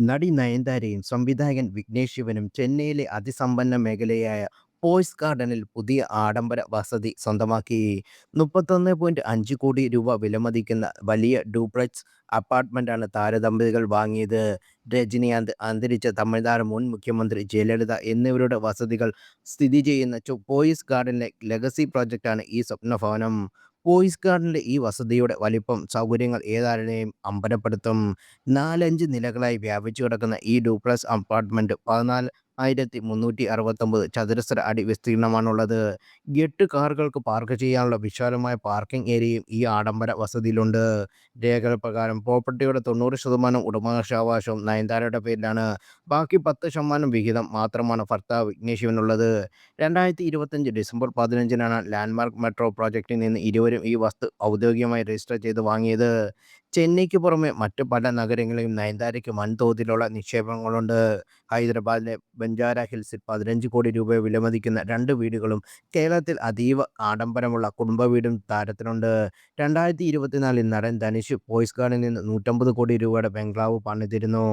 നടി നയൻതാരയും സംവിധായകൻ വിഘ്നേഷ് ശിവനും ചെന്നൈയിലെ അതിസമ്പന്ന മേഖലയായ പോയ്സ് ഗാർഡനിൽ പുതിയ ആഡംബര വസതി സ്വന്തമാക്കി. 31.5 കോടി രൂപ വിലമതിക്കുന്ന വലിയ ഡ്യൂപ്ലക്സ് അപ്പാർട്ട്മെന്റാണ് താരദമ്പതികൾ വാങ്ങിയത്. രജനികാന്ത്, അന്തരിച്ച തമിഴ്നാട് മുൻ മുഖ്യമന്ത്രി ജയലളിത എന്നിവരുടെ വസതികൾ സ്ഥിതി ചെയ്യുന്ന പോയ്സ് ഗാർഡനിലെ ലെഗസി പ്രോജക്റ്റാണ് ഈ സ്വപ്നഭവനം. പോയ്സ് ഗാർഡനിലെ ഈ വസതിയുടെ വലിപ്പം, സൗകര്യങ്ങൾ ഏതാരെയും അമ്പരപ്പെടുത്തും. 4-5 നിലകളായി വ്യാപിച്ചു കിടക്കുന്ന ഈ ഡ്യൂപ്ലക്സ് അപ്പാർട്ട്മെന്റ് 14,369 ചതുരശ്ര അടി വിസ്തീർണമാണുള്ളത്. 8 കാറുകൾക്ക് പാർക്ക് ചെയ്യാനുള്ള വിശാലമായ പാർക്കിംഗ് ഏരിയയും ഈ ആഡംബര വസതിയിലുണ്ട്. രേഖകൾ പ്രകാരം പ്രോപ്പർട്ടിയുടെ 90% ഉടമസ്ഥാവകാശവും നയൻതാരയുടെ പേരിലാണ്. ബാക്കി 10% വിഹിതം മാത്രമാണ് ഭർത്താവ് വിഘ്നേഷ് ശിവനുള്ളത്. 2025 ഡിസംബർ 15-നാണ് ലാൻഡ്മാർക്ക് മെട്രോ പ്രോജക്റ്റിൽ നിന്ന് ഇരുവരും ഈ വസ്തു ഔദ്യോഗികമായി രജിസ്റ്റർ ചെയ്ത് വാങ്ങിയത്. ചെന്നൈക്ക് പുറമെ മറ്റ് പല നഗരങ്ങളിലും നയൻതാരയ്ക്ക് വൻതോതിലുള്ള നിക്ഷേപങ്ങളുണ്ട്. ഹൈദരാബാദിലെ ബഞ്ചാര ഹിൽസിൽ 15 കോടി രൂപ വിലമതിക്കുന്ന 2 വീടുകളും കേരളത്തിൽ അതീവ ആഡംബരമുള്ള കുടുംബവീടും താരത്തിനുണ്ട്. 2024-ൽ നടൻ ധനുഷ് പോയ്സ് ഗാർഡനിൽ നിന്ന് 150 കോടി രൂപയുടെ ബംഗ്ലാവ് പണിതിരുന്നു.